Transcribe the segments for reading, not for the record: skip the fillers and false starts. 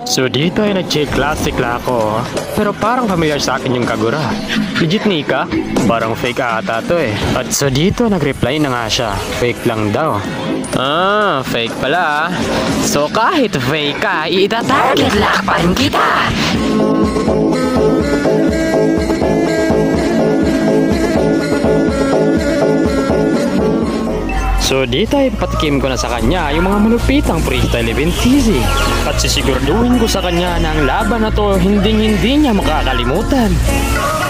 So dito ay nag-check classic la ako. Pero parang familiar sa akin yung Kagura. Legit Nika? Parang fake ata to eh. At so dito nag-reply na nga siya. Fake lang daw. Ah, fake pala ah. So kahit fake ka, ita-target lock pa rin kita. So dito ay patikim ko na sa kanya yung mga malupitang freestyle event easy. At sisiguraduhin ko sa kanya na ang laban na to hindi niya makakalimutan.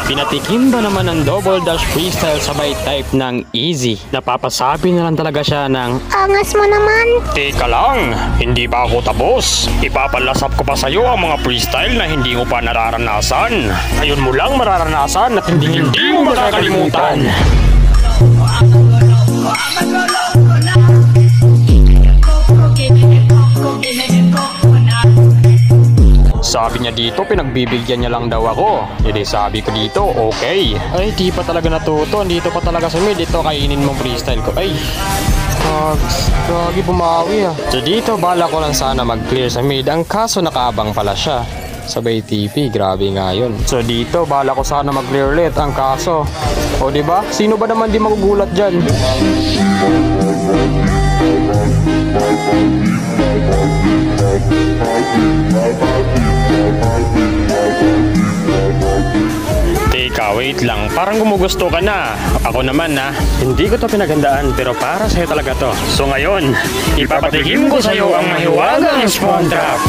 Pinatikim ba naman ng double dash freestyle sabay type ng easy. Napapasabi na lang talaga siya ng Angas mo naman. Teka lang, hindi pa ako tapos. Ipapalasap ko pa sa'yo ang mga freestyle na hindi mo pa nararanasan. Ngayon mo lang mararanasan at hindi mo makakalimutan. Sabi niya dito, pinagbibigyan niya lang daw ako. Hindi sabi ko dito, okay. Ay, di pa talaga natuto. Dito pa talaga sa mid. Dito kainin mong freestyle ko. Ay, gagi bumawi ah. So dito, bala ko lang sana mag-clear sa mid. Ang kaso nakaabang pala siya. Sabay TP, grabe nga yun. So dito, bala ko sana mag-clear ulit. Ang kaso, o diba? Sino ba naman di magugulat dyan? Teka, wait lang. Parang gumugusto ka na. Ako naman na, hindi ko to pinagandaan pero para sa'yo talaga to. So ngayon, ipapatikim ko sa'yo ang mahiwagang spawn trap.